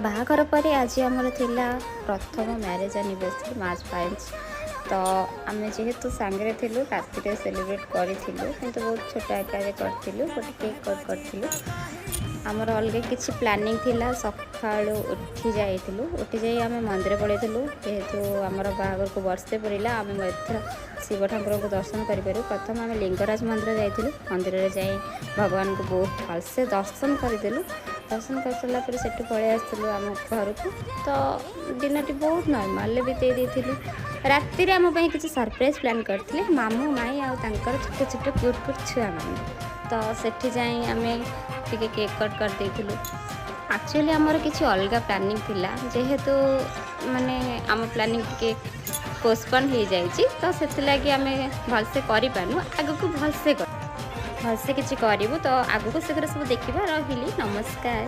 बाहाघर पर आज आमर थिला प्रथम मैरेज एनिवर्सरी मार्च 5। तो आम जेहेतु सांगे थिलु राति सेलिब्रेट करूँ कि बहुत छोट आकार करूँ गोटे केक कट करूँ। आमर अलग किसी प्लानिंग थिला सका उठी जाइलु उठी जा आम मंदिर पलैलु जेहेतु आमर बाहाघर को वर्षे पड़ा आम एथर शिव ठाकुर को दर्शन करूँ। प्रथम आम लिंगराज मंदिर जाइलु मंदिर में जा भगवान को बहुत भलसे दर्शन करदेलु। दर्शन कर सारा पर सेठू पलि आसलु आम घर को। तो दिन टी बहुत नॉर्मल बीते देलु। राति आम किसी सरप्राइज प्लान करते मामू माई आर छोट छोट क्यूट क्यूट छुआ मान। तो सेठी जाई आम टिके केक कट कर देलु। एक्चुअली आमर किसी अलग प्लानिंग थिला जेहेतु माने आम प्लानिंग टिके पोस्टपोन हो जाइए। तो से लगी आम भलसे करूँ आग को भलसे किसी करूँ। तो आग को शीघ्र सब देखा। रही नमस्कार।